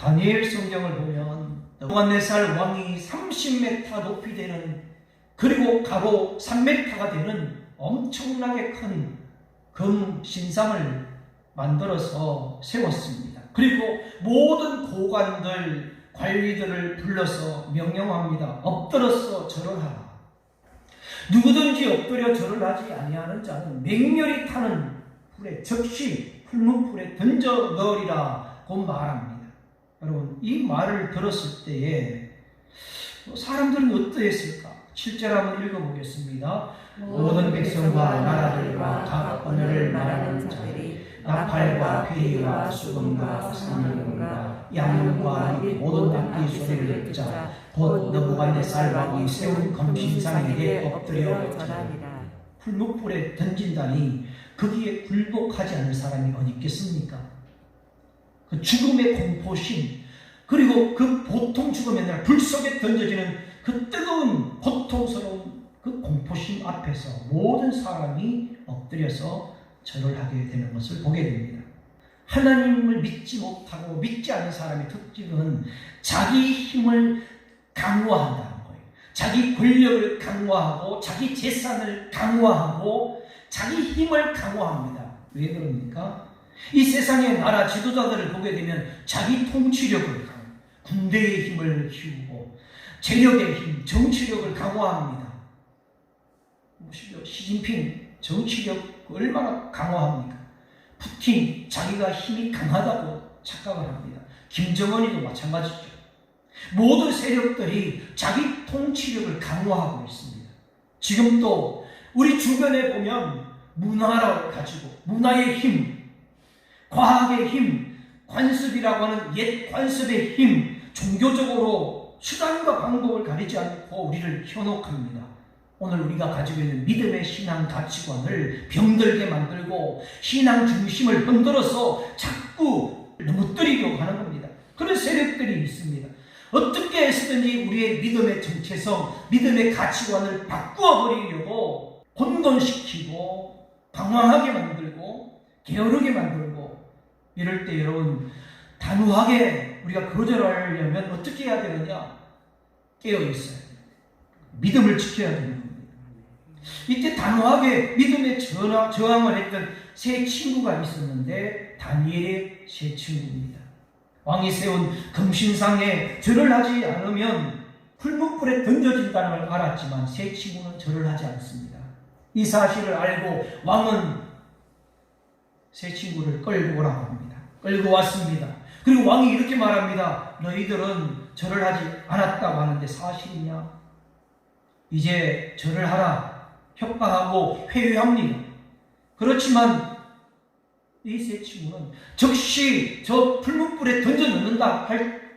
다니엘 성경을 보면 느부갓네살 왕이 30m 높이 되는, 그리고 가로 3m가 되는 엄청나게 큰 금 신상을 만들어서 세웠습니다. 그리고 모든 고관들, 관리들을 불러서 명령합니다. 엎드려서 절을 하라. 누구든지 엎드려 절을 하지 아니하는 자는 맹렬히 타는 불에, 즉시 풀무불에 던져 넣으리라고 말합니다. 여러분, 이 말을 들었을 때에 사람들은 어떠했을까? 7절 한번 읽어보겠습니다. 모든 백성과 나라들과 각 언어를 말하는 자들이 나팔과 피리와 수금과 산울음과 양음과 모든 악기 소리를 듣자 곧 느부갓네살 왕이 세운 금신상에게 엎드려 절하리라. 풀무불에 던진다니 거기에 굴복하지 않을 사람이 어디 있겠습니까? 그 죽음의 공포심, 그리고 그 보통 죽음이 아니라 불 속에 던져지는 그 뜨거운 고통스러운 그 공포심 앞에서 모든 사람이 엎드려서 절을 하게 되는 것을 보게 됩니다. 하나님을 믿지 못하고 믿지 않는 사람의 특징은 자기 힘을 강화한다는 거예요. 자기 권력을 강화하고 자기 재산을 강화하고 자기 힘을 강화합니다. 왜 그럽니까? 이 세상의 나라 지도자들을 보게 되면 자기 통치력을, 군대의 힘을 키우고 재력의 힘, 정치력을 강화합니다. 시진핑 정치력 얼마나 강화합니까? 푸틴 자기가 힘이 강하다고 착각을 합니다. 김정은이도 마찬가지죠. 모든 세력들이 자기 통치력을 강화하고 있습니다. 지금도 우리 주변에 보면 문화를 가지고 문화의 힘, 과학의 힘, 관습이라고 하는 옛 관습의 힘, 종교적으로 수단과 방법을 가리지 않고 우리를 현혹합니다. 오늘 우리가 가지고 있는 믿음의 신앙 가치관을 병들게 만들고 신앙 중심을 흔들어서 자꾸 넘어뜨리려고 하는 겁니다. 그런 세력들이 있습니다. 어떻게 해서든지 우리의 믿음의 정체성, 믿음의 가치관을 바꾸어 버리려고 혼돈시키고 방황하게 만들고 게으르게 만들고, 이럴 때 여러분 단호하게 우리가 거절하려면 어떻게 해야 되느냐? 깨어 있어야 돼요. 믿음을 지켜야 되는 겁니다. 이때 단호하게 믿음에 저항을 했던 세 친구가 있었는데 다니엘의 세 친구입니다. 왕이 세운 금신상에 절을 하지 않으면 풀무불에 던져진다는 걸 알았지만 세 친구는 절을 하지 않습니다. 이 사실을 알고 왕은 세 친구를 끌고 오라고 합니다. 끌고 왔습니다. 그리고 왕이 이렇게 말합니다. 너희들은 절을 하지 않았다고 하는데 사실이냐? 이제 절을 하라. 협박하고 회유합니다. 그렇지만 이 세 친구는 즉시 저 풀무불에 던져 넣는다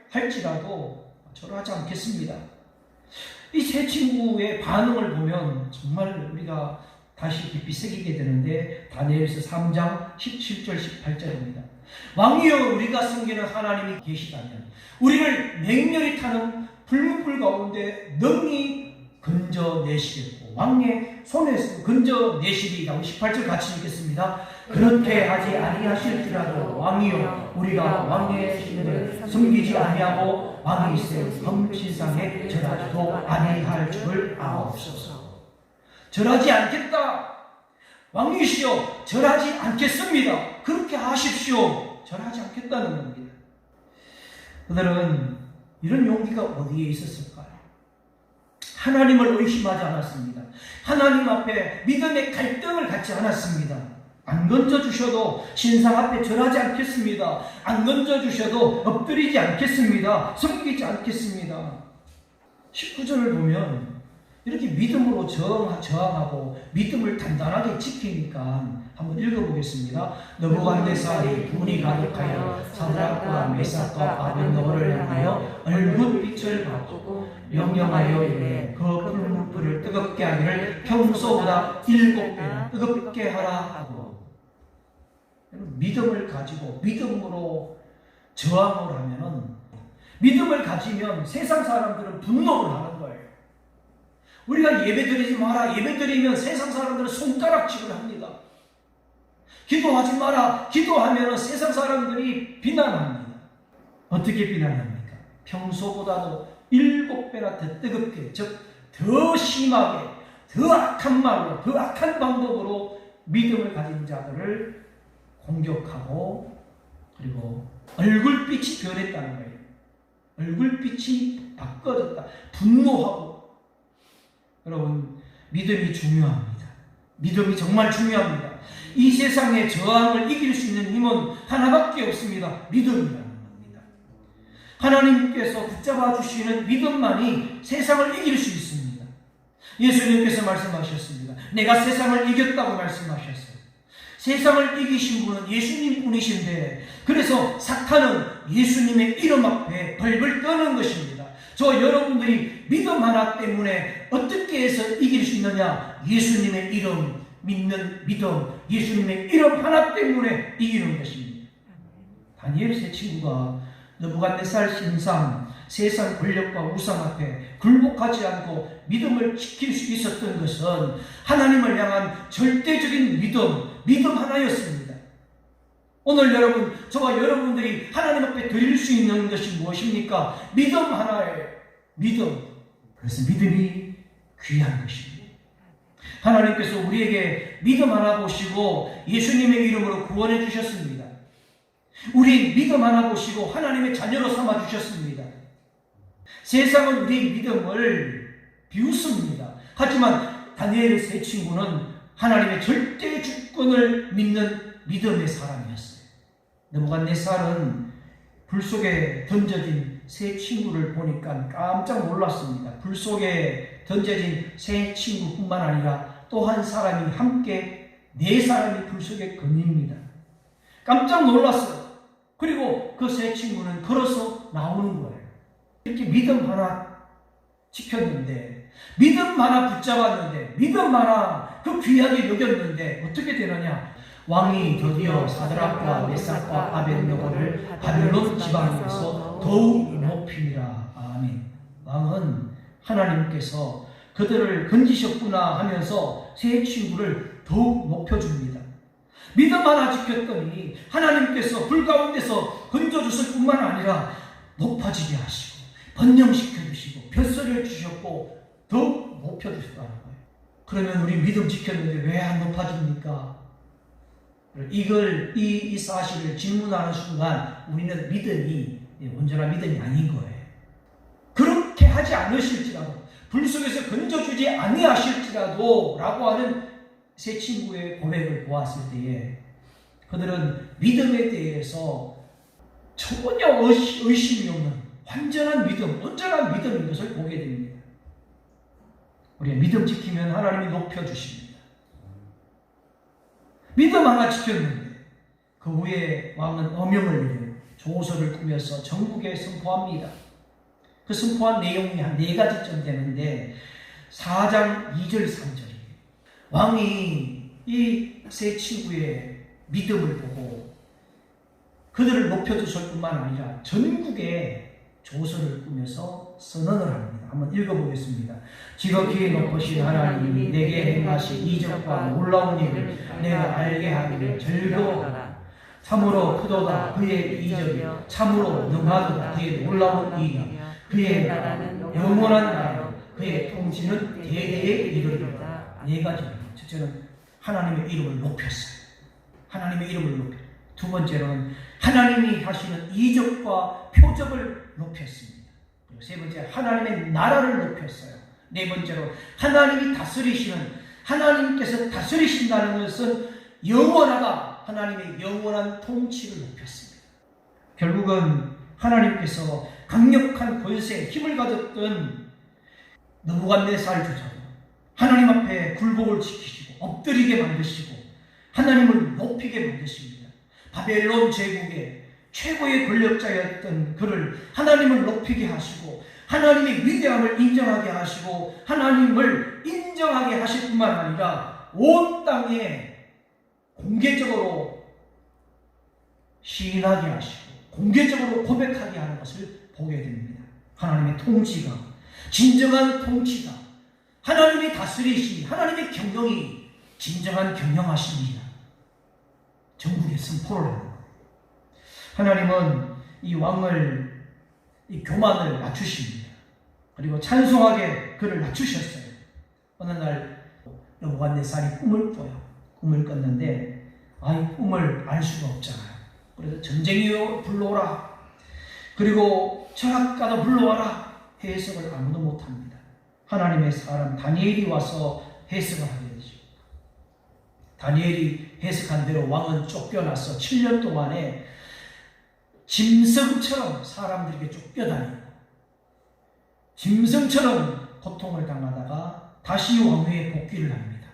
할지라도 절을 하지 않겠습니다. 이 세 친구의 반응을 보면 정말 우리가 다시 깊이 새기게 되는데 다니엘서 3장 17절 18절입니다. 왕이여, 우리가 섬기는 하나님이 계시다면 우리를 맹렬히 타는 풀무불 가운데 능히 건져내시겠고 왕의 손에서 건져내시리라고 18절 같이 읽겠습니다. 그렇게 하지 아니하실지라도 왕이여, 우리가 왕의 신을 섬기지 아니하고 왕이 세운 금신상에 절하지도 아니할 줄을 아옵소서. 절하지 않겠다. 왕이시여, 절하지 않겠습니다. 그렇게 하십시오. 절하지 않겠다는 겁니다. 그들은 이런 용기가 어디에 있었을까요? 하나님을 의심하지 않았습니다. 하나님 앞에 믿음의 갈등을 갖지 않았습니다. 안 건져주셔도 신상 앞에 절하지 않겠습니다. 안 건져주셔도 엎드리지 않겠습니다. 섬기지 않겠습니다. 19절을 보면 이렇게 믿음으로 저항하고 믿음을 단단하게 지키니까 한번 읽어보겠습니다. 느부갓네살이 분이 가득하여 사드락과 메삭과 아벳느고를 향하여 얼굴빛을 바꾸고 명령하여 이르되 그 풀무불을 뜨겁게 하기를 평소보다 7배나 뜨겁게 하라 하고, 믿음을 가지고 믿음으로 저항을 하면은, 믿음을 가지면 세상 사람들은 분노를 하는 거예요. 우리가 예배드리지 마라, 예배드리면 세상 사람들은 손가락질을 합니다. 기도하지 마라, 기도하면 세상 사람들이 비난합니다. 어떻게 비난합니까? 평소보다도 7배나 더 뜨겁게, 즉 더 심하게, 더 악한 말로, 더 악한 방법으로 믿음을 가진 자들을 공격하고, 그리고 얼굴빛이 변했다는 거예요. 얼굴빛이 바꿔졌다. 분노하고. 여러분, 믿음이 중요합니다. 믿음이 정말 중요합니다. 이 세상의 저항을 이길 수 있는 힘은 하나밖에 없습니다. 믿음이라는 겁니다. 하나님께서 붙잡아 주시는 믿음만이 세상을 이길 수 있습니다. 예수님께서 말씀하셨습니다. 내가 세상을 이겼다고 말씀하셨어요. 세상을 이기신 분은 예수님 뿐이신데, 그래서 사탄은 예수님의 이름 앞에 벌벌 떠는 것입니다. 저 여러분들이 믿음 하나 때문에 어떻게 해서 이길 수 있느냐? 예수님의 이름 믿는 믿음, 예수님의 이름 하나 때문에 이기는 것입니다. 다니엘 세 친구가 느부갓네살 신상, 세상 권력과 우상 앞에 굴복하지 않고 믿음을 지킬 수 있었던 것은 하나님을 향한 절대적인 믿음 하나였습니다. 오늘 여러분, 저와 여러분들이 하나님 앞에 드릴 수 있는 것이 무엇입니까? 믿음 하나예요. 믿음. 그래서 믿음이 귀한 것입니다. 하나님께서 우리에게 믿음 하나 보시고 예수님의 이름으로 구원해 주셨습니다. 우리 믿음 하나 보시고 하나님의 자녀로 삼아 주셨습니다. 세상은 우리 믿음을 비웃습니다. 하지만 다니엘의 세 친구는 하나님의 절대 주권을 믿는 믿음의 사람이었어요. 느부갓네살은 불 속에 던져진 세 친구를 보니까 깜짝 놀랐습니다. 불 속에 던져진 세 친구뿐만 아니라 또 한 사람이 함께 4사람이 불 속에 걸립니다. 깜짝 놀랐어요. 그리고 그 세 친구는 걸어서 나오는 거예요. 이렇게 믿음 하나 지켰는데, 믿음 하나 붙잡았는데, 믿음 하나 그 귀하게 여겼는데 어떻게 되느냐? 왕이 드디어 사드락과 메삭과 아벳느고를 바벨론 지방에서 더욱 높이니라. 아멘. 왕은 하나님께서 그들을 건지셨구나 하면서 세 친구를 더욱 높여줍니다. 믿음 하나 지켰더니 하나님께서 불 가운데서 건져줬을 뿐만 아니라 높아지게 하시고 번영시켜 주시고 벼슬을 주셨고 더욱 높여주셨다는 거예요. 그러면 우리 믿음 지켰는데 왜 안 높아집니까? 이 사실을 질문하는 순간 우리는 믿음이 온전한 믿음이 아닌 거예요. 그렇게 하지 않으실지라도, 불 속에서 건져주지 아니하실지라도 라고 하는 세 친구의 고백을 보았을 때에 그들은 믿음에 대해서 전혀 의심이 없는 완전한 믿음, 온전한 믿음인 것을 보게 됩니다. 우리가 믿음 지키면 하나님이 높여주십니다. 믿음 하나 지켰는데 그 후에 왕은 어명을 내려 조서를 꾸며서 전국에 선포합니다. 그 선포한 내용이 한 4가지쯤 되는데 4장 2절 3절이에요. 왕이 이 세 친구의 믿음을 보고 그들을 높여주실 뿐만 아니라 전국에 조서를 꾸며서 선언을 합니다. 한번 읽어보겠습니다. 지극히 높으신 하나님이 내게 행하신 이적과 놀라운 일을 내가 알게 하기를 즐거워하라. 참으로 크도다 그의 이적이, 참으로 능하도다 그의 놀라운 일이, 그의 나라는 영원한 나라요 그의 통치는 대대에 이르리로다. 4가지입니다. 첫째는 하나님의 이름을 높였어요. 하나님의 이름을 높였어요. 두 번째로는 하나님이 하시는 이적과 표적을 높였습니다. 그리고 세 번째, 하나님의 나라를 높였어요. 네 번째로, 하나님이 다스리시는, 하나님께서 다스리신다는 것은 영원하다. 하나님의 영원한 통치를 높였습니다. 결국은 하나님께서 강력한 권세, 힘을 가졌던 느부갓네살조차도 하나님 앞에 굴복을 지키시고 엎드리게 만드시고 하나님을 높이게 만드십니다. 바벨론 제국의 최고의 권력자였던 그를 하나님을 높이게 하시고 하나님의 위대함을 인정하게 하시고 하나님을 인정하게 하실 뿐만 아니라 온 땅에 공개적으로 시인하게 하시고 공개적으로 고백하게 하는 것을 보게 됩니다. 하나님의 통치가, 진정한 통치가, 하나님이 다스리신 하나님의 경영이 진정한 경영하십니다. 전국에 선포를 하는 거예요. 하나님은 이 왕을, 이 교만을 낮추십니다. 그리고 찬송하게 그를 낮추셨어요. 어느 날 느부갓네살이 꿈을 꿔요. 꿈을 꿨는데 이 꿈을 알 수가 없잖아요. 그래서 전쟁이요 불러오라, 그리고 철학가도 불러와라, 해석을 아무도 못합니다. 하나님의 사람 다니엘이 와서 해석을 하게 되죠. 다니엘이 해석한 대로 왕은 쫓겨나서 7년 동안에 짐승처럼 사람들에게 쫓겨다니고 짐승처럼 고통을 당하다가 다시 왕위에 복귀를 합니다.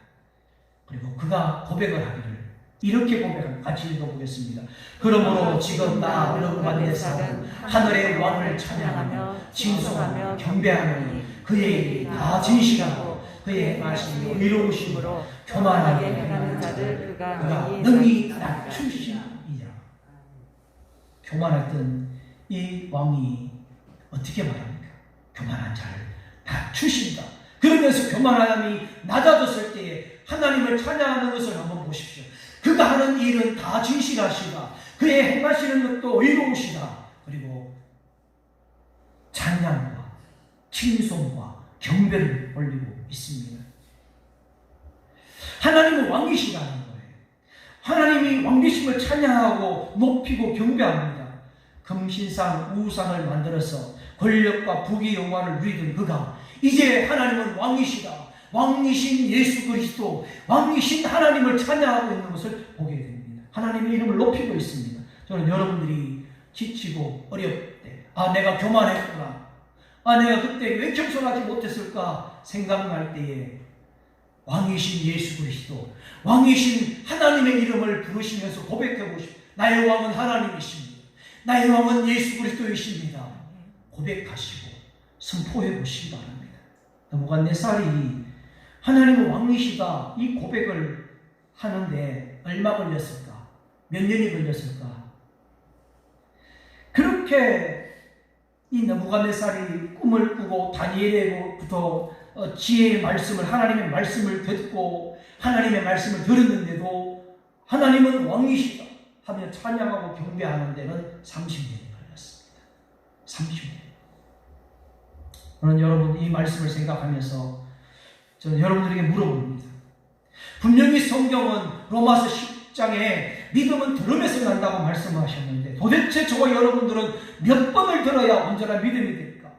그리고 그가 고백을 하기를 이렇게 고백을 같이 읽어보겠습니다. 그러므로 지금 나 느부갓네살은 하늘의 왕을 찬양하며 칭송하며 경배하며 그의 일이 다 진실하고 그의 말씀이 의로우심으로 교만하게 행하는 자들 그가 능히 낮추시니라. 교만했던 이 왕이 어떻게 말합니까? 교만한 자를 낮추신다. 그러면서 교만함이 낮아졌을 때에 하나님을 찬양하는 것을 한번 보십시오. 그가 하는 일은 다 진실하시다. 그의 행하시는 것도 의로우시다. 그리고 찬양과 칭송과 경배를 올리고 있습니다. 하나님은 왕이시라는 거예요. 하나님이 왕이심을 찬양하고 높이고 경배합니다. 금신상 우상을 만들어서 권력과 부귀 영화를 누리던 그가 이제 하나님은 왕이시다, 왕이신 예수 그리스도, 왕이신 하나님을 찬양하고 있는 것을 보게 됩니다. 하나님의 이름을 높이고 있습니다. 저는 여러분들이 지치고 어렵을 때 내가 교만했구나, 내가 그때 왜 겸손하지 못했을까 생각날 때에 왕이신 예수 그리스도, 왕이신 하나님의 이름을 부르시면서 고백해 보십시오. 나의 왕은 하나님이십니다. 나의 왕은 예수 그리스도이십니다. 고백하시고 선포해 보시기 바랍니다. 느부갓네살이 하나님은 왕이시다 이 고백을 하는데 얼마 걸렸을까? 몇 년이 걸렸을까? 그렇게 이 느부갓네살이 꿈을 꾸고 다니엘에게부터 지혜의 말씀을, 하나님의 말씀을 듣고 하나님의 말씀을 들었는데도 하나님은 왕이시다 하며 찬양하고 경배하는 데는 30년이 걸렸습니다. 30년. 저는 여러분 이 말씀을 생각하면서 저는 여러분들에게 물어봅니다. 분명히 성경은 로마서 10장에 믿음은 들음에서 난다고 말씀하셨는데 도대체 저와 여러분들은 몇 번을 들어야 온전한 믿음이 될까?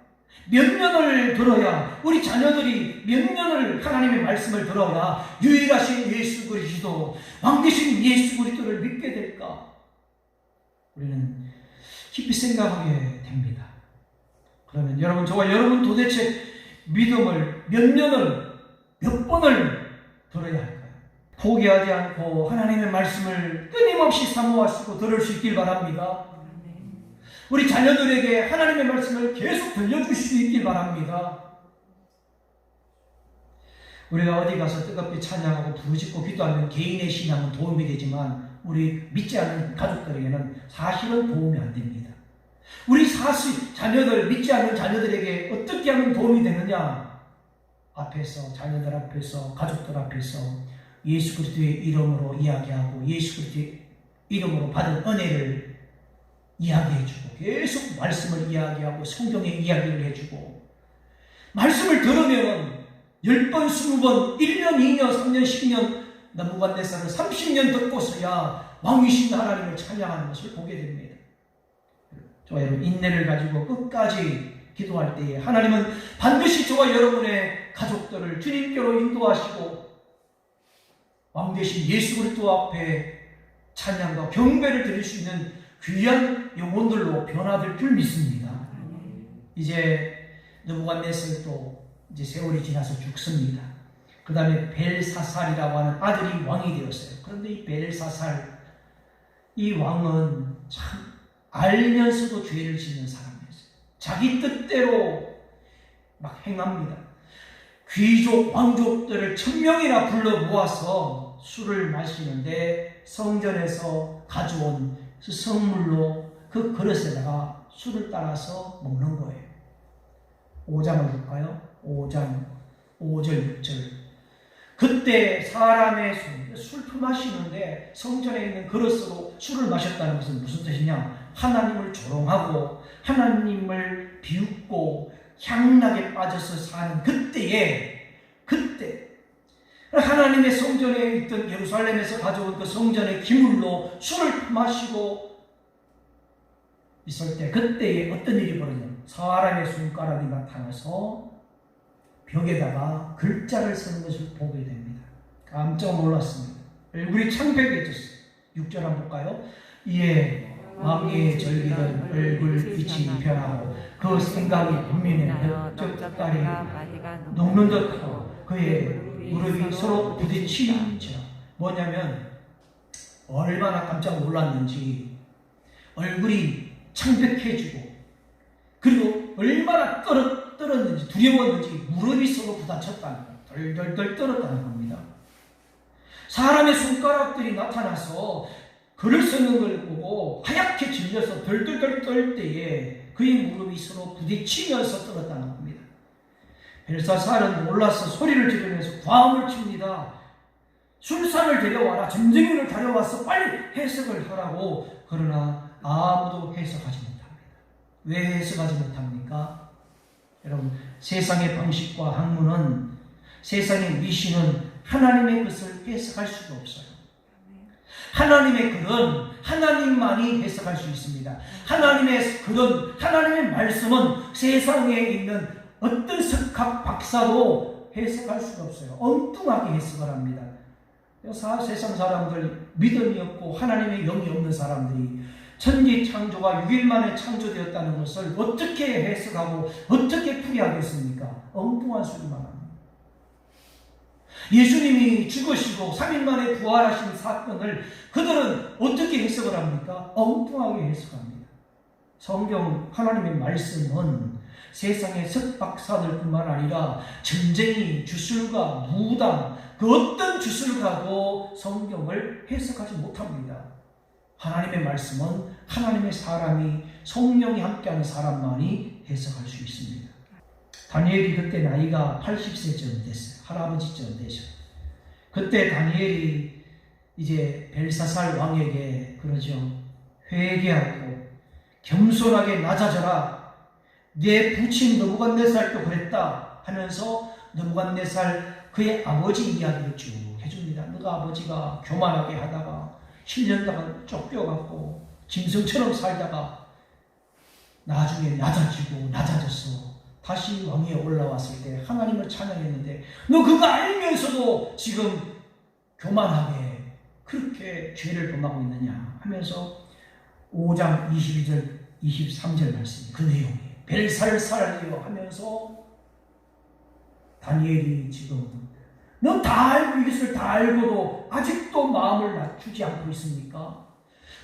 몇 년을 들어야, 우리 자녀들이 몇 년을 하나님의 말씀을 들어야 유일하신 예수 그리스도, 왕되신 예수 그리스도를 믿게 될까? 우리는 깊이 생각하게 됩니다. 그러면 여러분, 저와 여러분 도대체 믿음을 몇 년을, 몇 번을 들어야 할까요? 포기하지 않고 하나님의 말씀을 끊임없이 사모하시고 들을 수 있길 바랍니다. 우리 자녀들에게 하나님의 말씀을 계속 들려주실 수 있길 바랍니다. 우리가 어디 가서 뜨겁게 찬양하고 부르짖고 기도하면 개인의 신앙은 도움이 되지만 우리 믿지 않는 가족들에게는 사실은 도움이 안 됩니다. 우리 자녀들, 믿지 않는 자녀들에게 어떻게 하면 도움이 되느냐? 앞에서, 자녀들 앞에서, 가족들 앞에서 예수 그리스도의 이름으로 이야기하고 예수 그리스도의 이름으로 받은 은혜를 이야기해주고 계속 말씀을 이야기하고 성경의 이야기를 해주고, 말씀을 들으면 10번, 20번, 1년, 2년, 3년, 10년 느부갓네살은 30년 듣고서야 왕이신 하나님을 찬양하는 것을 보게 됩니다. 저와 여러분 인내를 가지고 끝까지 기도할 때에 하나님은 반드시 저와 여러분의 가족들을 주님께로 인도하시고 왕되신 예수 그리스도 앞에 찬양과 경배를 드릴 수 있는 귀한 영혼들로 변화될 줄 믿습니다. 이제 느부갓네살도 이제 세월이 지나서 죽습니다. 그 다음에 벨사살이라고 하는 아들이 왕이 되었어요. 그런데 이 벨사살, 이 왕은 참 알면서도 죄를 짓는 사람이었어요. 자기 뜻대로 막 행합니다. 귀족, 왕족들을 1000명이나 불러 모아서 술을 마시는데 성전에서 가져온 그 성물로 그 그릇에다가 술을 따라서 먹는 거예요. 5장을 볼까요? 5장 5절 6절. 그때 사람의 술 품하시는데 성전에 있는 그릇으로 술을 마셨다는 것은 무슨 뜻이냐? 하나님을 조롱하고 하나님을 비웃고 향락에 빠져서 사는 그때 하나님의 성전에 있던 예루살렘에서 가져온 그 성전의 기물로 술을 마시고 있을 때 그때에 어떤 일이 벌어지냐면 사람의 손가락이 나타나서 벽에다가 글자를 쓰는 것을 보게 됩니다. 깜짝 놀랐습니다. 얼굴이 창백해졌어요. 6절 한번 볼까요? 이에 마귀의 절기는 얼굴 빛이 변하고 그 생각이 분민의 벽적다리 녹는 듯하고 그의 무릎이 서로 부딪히죠. 뭐냐면 얼마나 깜짝 놀랐는지 얼굴이 창백해지고 그리고 얼마나 떨었는지 두려웠는지 무릎이 서로 부딪혔다는 거예요. 덜덜덜 떨었다는 겁니다. 사람의 손가락들이 나타나서 글을 쓰는 걸 보고 하얗게 질려서 덜덜덜 떨 때에 그의 무릎이 서로 부딪히면서 떨었다는 겁니다. 벨사살은 놀라서 소리를 지르면서 과음을 칩니다. 술상을 데려와라. 점쟁이를 데려와서 빨리 해석을 하라고. 그러나 아무도 해석하지 못합니다. 왜 해석하지 못합니까? 여러분, 세상의 방식과 학문은, 세상의 미신은 하나님의 것을 해석할 수가 없어요. 하나님의 글은 하나님만이 해석할 수 있습니다. 하나님의 글은, 하나님의 말씀은 세상에 있는 어떤 석학 박사도 해석할 수가 없어요. 엉뚱하게 해석을 합니다. 세상 사람들, 믿음이 없고 하나님의 영이 없는 사람들이 천지 창조가 6일 만에 창조되었다는 것을 어떻게 해석하고 어떻게 풀이하겠습니까? 엉뚱한 소리만 합니다. 예수님이 죽으시고 3일 만에 부활하신 사건을 그들은 어떻게 해석을 합니까? 엉뚱하게 해석합니다. 성경 하나님의 말씀은 세상의 석박사들 뿐만 아니라 점쟁이, 주술가, 무당 그 어떤 주술가도 성경을 해석하지 못합니다. 하나님의 말씀은 하나님의 사람이 성령이 함께하는 사람만이 해석할 수 있습니다. 다니엘이 그때 나이가 80세쯤 됐어요. 할아버지쯤 되셔요. 그때 다니엘이 이제 벨사살 왕에게 그러죠. 회개하고 겸손하게 낮아져라. 내 부친 느부갓네살도 그랬다 하면서 느부갓네살 그의 아버지 이야기를 쭉 해줍니다. 너가 아버지가 교만하게 하다가 7년 동안 쫓겨갖고 짐승처럼 살다가 나중에 낮아져서 다시 왕위에 올라왔을 때 하나님을 찬양했는데 너 그거 알면서도 지금 교만하게 그렇게 죄를 범하고 있느냐 하면서 5장 22절 23절 말씀 그 내용이 벨살살이요 하면서 다니엘이 지금 너 다 알고 이것을 다 알고도 아직도 마음을 낮추지 않고 있습니까?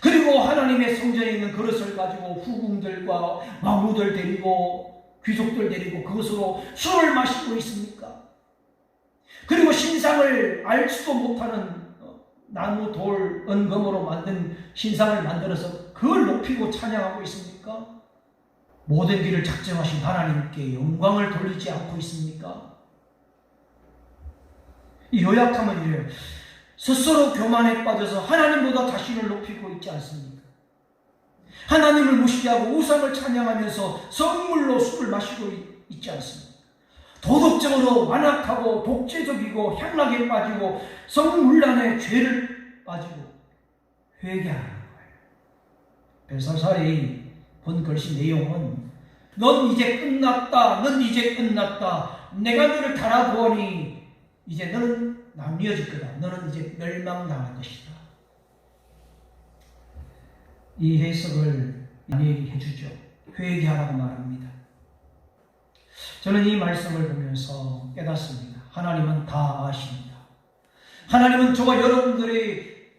그리고 하나님의 성전에 있는 그릇을 가지고 후궁들과 왕후들 데리고 귀족들 데리고 그것으로 술을 마시고 있습니까? 그리고 신상을 알지도 못하는 나무, 돌, 은금으로 만든 신상을 만들어서 그걸 높이고 찬양하고 있습니까? 모든 길을 작정하신 하나님께 영광을 돌리지 않고 있습니까? 이 요약하면 이래요. 스스로 교만에 빠져서 하나님보다 자신을 높이고 있지 않습니까? 하나님을 무시하고 우상을 찬양하면서 선물로 술을 마시고 있지 않습니까? 도덕적으로 완악하고 독재적이고 향락에 빠지고 성문란에 죄를 빠지고 회개하는 거예요. 벨사살이 본 글씨 내용은 넌 이제 끝났다. 넌 이제 끝났다. 내가 너를 달아보니 이제 너는 나뉘어질 거다. 너는 이제 멸망당할 것이다. 이 해석을 다니엘이 해주죠. 회개하라고 말합니다. 저는 이 말씀을 보면서 깨닫습니다. 하나님은 다 아십니다. 하나님은 저와 여러분들이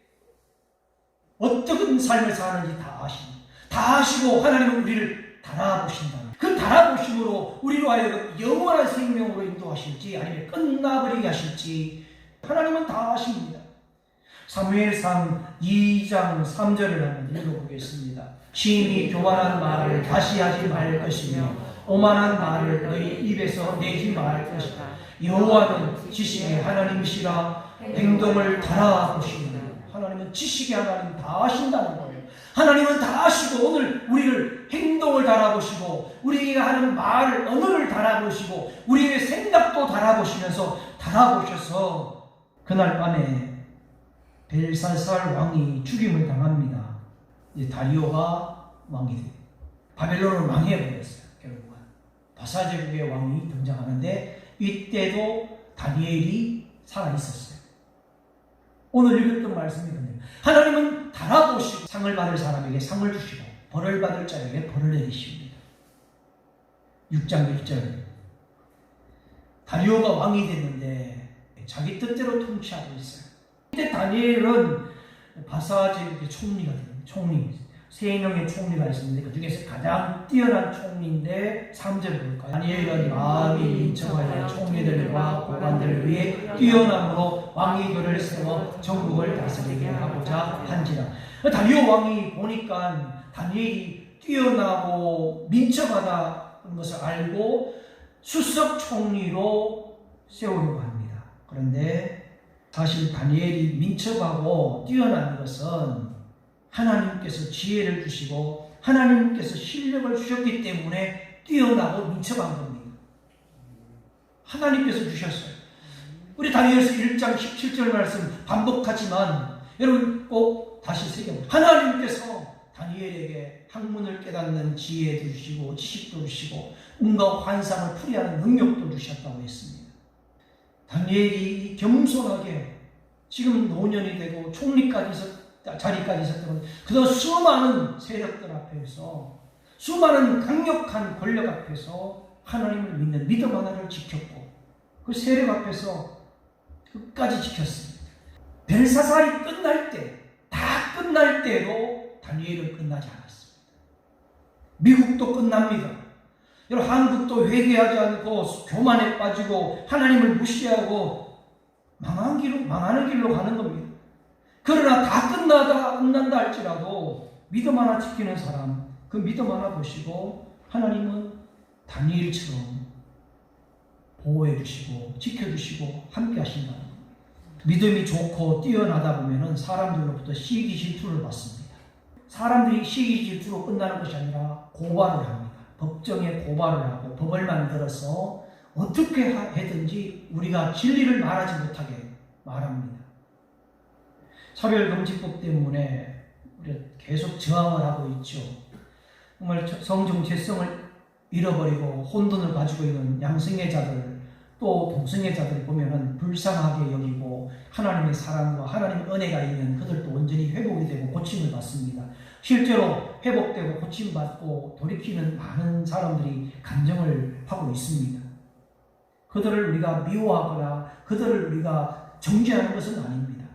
어떤 삶을 사는지 다 아십니다. 다 아시고 하나님은 우리를 달아보신다. 그 달아보심으로 우리로 하여금 영원한 생명으로 인도하실지 아니면 끝나버리게 하실지 하나님은 다 아십니다. 사무엘상 2장 3절을 한번 읽어보겠습니다. 심히 교만한 말을 다시 하지 말 것이며 오만한 말을 너희 입에서 내지 말 것이다. 여호와는 지식의 하나님이시라 행동을 달아보시는 하나님은 지식의 하나님 다 아신다는 거예요. 하나님은 다 아시고 오늘 우리를 행동을 달아보시고 우리가 하는 말, 언어를 달아보시고 우리의 생각도 달아보시면서 달아보셔서 그날 밤에 벨사살 왕이 죽임을 당합니다. 이제 다리오가 왕이 돼요. 바벨론을 망해버렸어요. 결국은 바사제국의 왕이 등장하는데 이때도 다니엘이 살아있었어요. 오늘 읽었던 말씀이거든요. 하나님은 달아보시고 상을 받을 사람에게 상을 주시고 벌을 받을 자에게 벌을 내리십니다. 6장 1절 다리오가 왕이 됐는데 자기 뜻대로 통치하고 있어요. 이때 다니엘은 바사제국의 총리가 돼요. 총리. 3명의 총리가 있었는데 그 중에서 가장 뛰어난 총리인데 3절 볼까요? 다니엘은 마음이 민첩하여 총리들과 고관들을 위해 뛰어남으로 왕위들을 세워 전국을 다스리게 하고자 한지라. 다리오 왕이 보니까 다니엘이 뛰어나고 민첩하다는 것을 알고 수석 총리로 세우려고 합니다. 그런데 사실 다니엘이 민첩하고 뛰어난 것은 하나님께서 지혜를 주시고 하나님께서 실력을 주셨기 때문에 뛰어나고 민첩한 겁니다. 하나님께서 주셨어요. 우리 다니엘서 1장 17절 말씀 반복하지만 여러분 꼭 다시 새겨보세요. 하나님께서 다니엘에게 학문을 깨닫는 지혜도 주시고 지식도 주시고 온갖 환상을 풀이하는 능력도 주셨다고 했습니다. 다니엘이 겸손하게 지금 노년이 되고 총리까지 자리까지 있었던 그동안 수많은 세력들 앞에서 수많은 강력한 권력 앞에서 하나님을 믿는 믿음 하나를 지켰고 그 세력 앞에서 끝까지 지켰습니다. 벨사살이 끝날 때, 다 끝날 때도 다니엘은 끝나지 않았습니다. 미국도 끝납니다. 여러분 한국도 회개하지 않고 교만에 빠지고 하나님을 무시하고 망하는 길로 가는 겁니다. 그러나 다 끝난다 할지라도 믿음 하나 지키는 사람, 그 믿음 하나 보시고 하나님은 다니엘처럼 보호해 주시고 지켜주시고 함께 하신다는 겁니다. 믿음이 좋고 뛰어나다 보면은 사람들로부터 시기 질투를 받습니다. 사람들이 시기 질투로 끝나는 것이 아니라 고발을 합니다. 법정에 고발을 하고 법을 만들어서 어떻게 하든지 우리가 진리를 말하지 못하게 말합니다. 차별금지법 때문에 우리가 계속 저항을 하고 있죠. 정말 성정 죄성을 잃어버리고 혼돈을 가지고 있는 양성애자들 또 동성애자들 보면은 불쌍하게 여기고 하나님의 사랑과 하나님의 은혜가 있는 그들도 온전히 회복이 되고 고침을 받습니다. 실제로 회복되고 고침받고 돌이키는 많은 사람들이 간증을 하고 있습니다. 그들을 우리가 미워하거나 그들을 우리가 정죄하는 것은 아닙니다.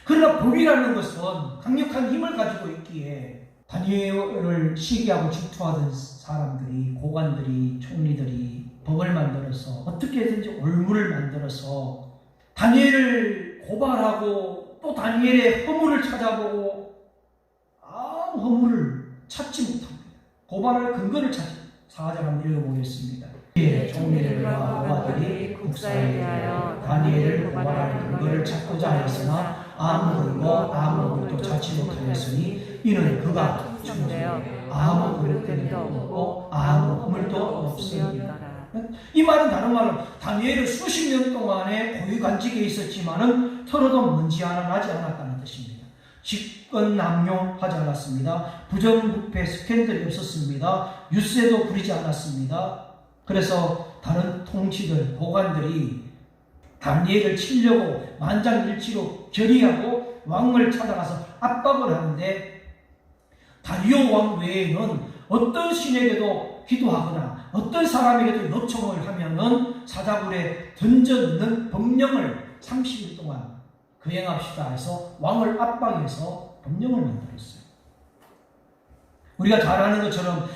그러나 법이라는 것은 강력한 힘을 가지고 있기에 다니엘을 시기하고 질투하던 사람들이 고관들이 총리들이 법을 만들어서 어떻게든지 올무를 만들어서 다니엘을 고발하고 또 다니엘의 허물을 찾아보고 아무 허물을 찾지 못합니다. 고발할 근거를 찾지. 4절 한번 읽어보겠습니다. 총리들과 고관들이 국사에 대하여 다니엘을 고발할 근거를 찾고자 하였으나 아무 근거 아무 것도 찾지 못하였으니 이는 그가 충성되어 아무 그릇됨도 없고 아무 허물도 없으니라. 이 말은 다른 말로 다니엘은 수십 년 동안에 고위관직에 있었지만은 서로도 먼지 하나 나지 않았다는 뜻입니다. 직권 남용하지 않았습니다. 부정부패 스캔들이 없었습니다. 유세도 부리지 않았습니다. 그래서 다른 통치들, 고관들이 다니엘을 치려고 만장일치로 결의하고 왕을 찾아가서 압박을 하는데 다리오 왕 외에는 어떤 신에게도 기도하거나 어떤 사람에게도 요청을 하면은 사자굴에 던져넣는 법령을 30일 동안 거행합시다 해서 왕을 압박해서 법령을 만들었어요. 우리가 잘 아는 것처럼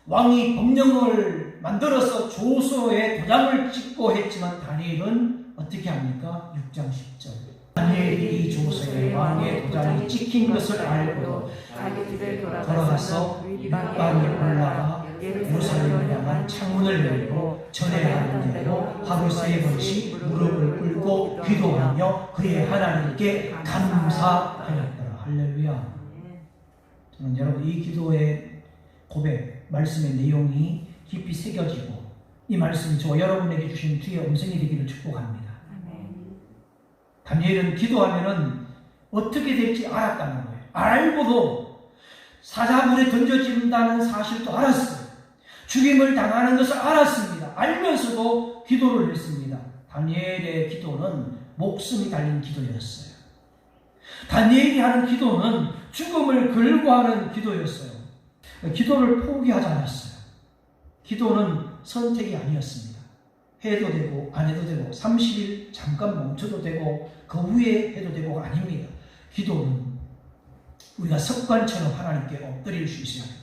왕이 법령을 만들어서 조서에 도장을 찍고 했지만 다니엘은 어떻게 합니까? 6장 10절 다니엘이 이 조서에 왕의 도장이 찍힌 것을 알고도 자기 집에 돌아가서 윗방에 올라가 예루살렘을 향한 창문을 열고 전에 하는 대로 하루 3번씩 무릎을 꿇고 기도하며 그의 하나님께 감사하였더라. 할렐루야. 여러분 이 기도의 고백, 말씀의 내용이 깊이 새겨지고 이 말씀이 저와 여러분에게 주신 주의 음성이 되기를 축복합니다. 다니엘은 기도하면은 어떻게 될지 알았다는 거예요. 알고도 사자굴에 던져진다는 사실도 알았어요. 죽임을 당하는 것을 알았습니다. 알면서도 기도를 했습니다. 다니엘의 기도는 목숨이 달린 기도였어요. 다니엘이 하는 기도는 죽음을 걸고하는 기도였어요. 기도를 포기하지 않았어요. 기도는 선택이 아니었습니다. 해도 되고 안 해도 되고 30일 잠깐 멈춰도 되고 그 후에 해도 되고가 아닙니다. 기도는 우리가 습관처럼 하나님께 엎드릴 수 있어야 합니다.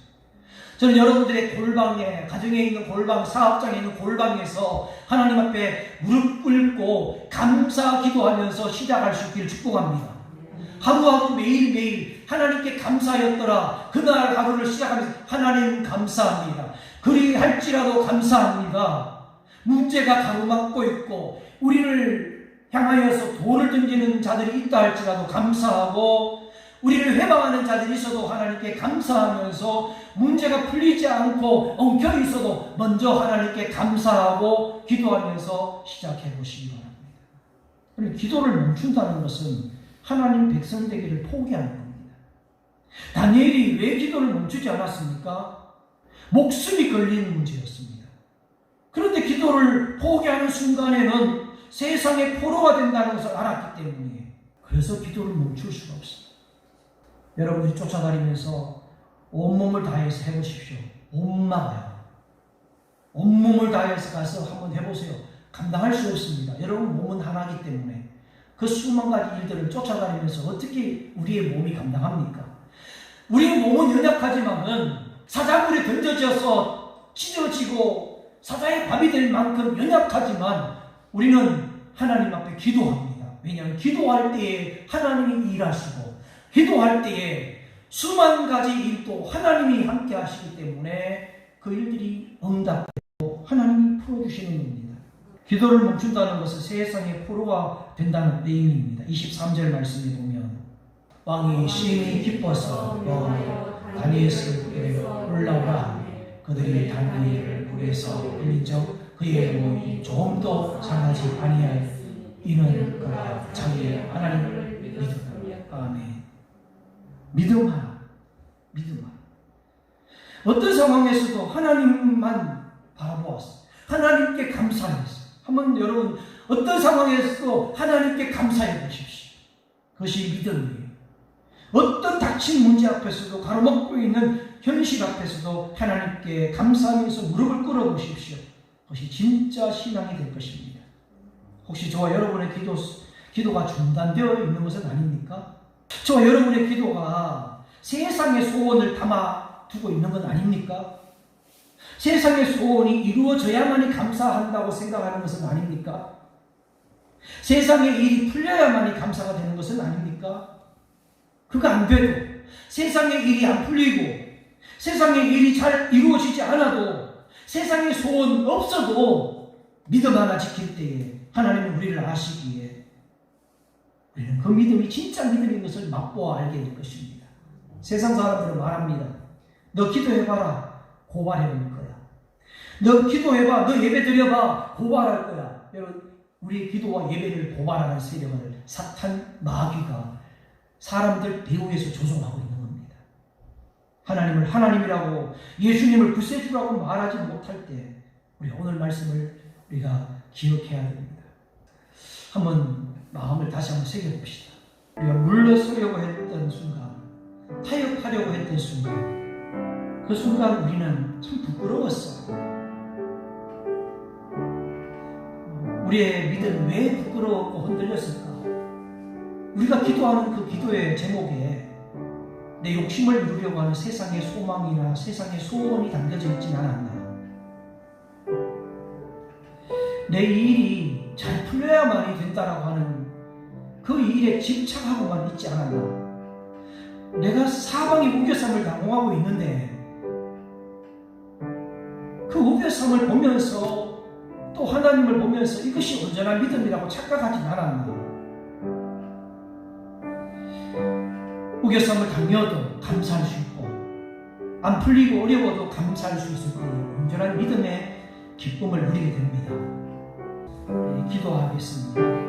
저는 여러분들의 골방에, 가정에 있는 골방, 사업장에 있는 골방에서 하나님 앞에 무릎 꿇고 감사 기도하면서 시작할 수 있기를 축복합니다. 하루하루 매일매일 하나님께 감사하였더라. 그날 하루를 시작하면서 하나님 감사합니다. 그리할지라도 감사합니다. 문제가 가로막고 있고 우리를 향하여서 돌을 던지는 자들이 있다 할지라도 감사하고 우리를 회방하는 자들이 있어도 하나님께 감사하면서 문제가 풀리지 않고 엉켜 있어도 먼저 하나님께 감사하고 기도하면서 시작해 보시기 바랍니다. 기도를 멈춘다는 것은 하나님 백성 되기를 포기하는 겁니다. 다니엘이 왜 기도를 멈추지 않았습니까? 목숨이 걸린 문제였습니다. 그런데 기도를 포기하는 순간에는 세상의 포로가 된다는 것을 알았기 때문에 그래서 기도를 멈출 수가 없습니다. 여러분들이 쫓아다니면서 온몸을 다해서 해보십시오. 엄마가요. 온몸을 다해서 가서 한번 해보세요. 감당할 수 없습니다. 여러분 몸은 하나이기 때문에 그 수만 가지 일들을 쫓아다니면서 어떻게 우리의 몸이 감당합니까? 우리의 몸은 연약하지만은 사자굴에 던져져서 찢어지고 사자의 밥이 될 만큼 연약하지만 우리는 하나님 앞에 기도합니다. 왜냐하면 기도할 때에 하나님이 일하시고 기도할 때에 수만 가지 일도 하나님이 함께 하시기 때문에 그 일들이 응답되고 하나님이 풀어주시는 겁니다. 기도를 멈춘다는 것은 세상의 포로가 된다는 내용입니다. 23절 말씀에 보면 왕이 심히 기뻐서 다니엘에게 올라오라. 그들이 다니엘을 물에서 흘린적 그의 몸이 조금도 상하지 아니하여 이는 그가 자기의 하나님을 믿었다. 아멘. 믿음 하나. 어떤 상황에서도 하나님만 바라보았어요. 하나님께 감사했어요. 한번 여러분 어떤 상황에서도 하나님께 감사해 보십시오. 그것이 믿음이에요. 어떤 닥친 문제 앞에서도 가로막고 있는 현실 앞에서도 하나님께 감사하면서 무릎을 꿇어 보십시오. 그것이 진짜 신앙이 될 것입니다. 혹시 저와 여러분의 기도가 중단되어 있는 것은 아닙니까? 저와 여러분의 기도가 세상의 소원을 담아두고 있는 건 아닙니까? 세상의 소원이 이루어져야만이 감사한다고 생각하는 것은 아닙니까? 세상의 일이 풀려야만이 감사가 되는 것은 아닙니까? 그거 안 돼도 세상의 일이 안 풀리고 세상의 일이 잘 이루어지지 않아도 세상의 소원 없어도 믿음 하나 지킬 때에 하나님은 우리를 아시기에 우리는 그 믿음이 진짜 믿음인 것을 맛보아 알게 될 것입니다. 세상 사람들은 말합니다. 너 기도해봐라. 고발해볼 거야. 너 기도해봐. 너 예배 드려봐. 고발할 거야. 여러분 우리의 기도와 예배를 고발하는 세력을 사탄 마귀가 사람들 배후에서 조종하고 있는 겁니다. 하나님을 하나님이라고 예수님을 구세주라고 말하지 못할 때 우리 오늘 말씀을 우리가 기억해야 됩니다. 한번 마음을 다시 한번 새겨봅시다. 우리가 물러서려고 했던 순간, 타협하려고 했던 순간, 그 순간 우리는 참 부끄러웠어요. 우리의 믿음 왜 부끄러웠고 흔들렸을까? 우리가 기도하는 그 기도의 제목에 내 욕심을 이루려고 하는 세상의 소망이나 세상의 소원이 담겨져 있진 않았나? 내 일이 잘 풀려야만이 된다라고 하는 그 일에 집착하고만 있지 않았나? 내가 사방이 우겨쌈을 당하고 있는데 그 우겨쌈을 보면서 또 하나님을 보면서 이것이 온전한 믿음이라고 착각하진 않았나? 우겨쌈을 당해도 감사할 수 있고 안 풀리고 어려워도 감사할 수 있을 거예요. 온전한 믿음의 기쁨을 누리게 됩니다. 기도하겠습니다.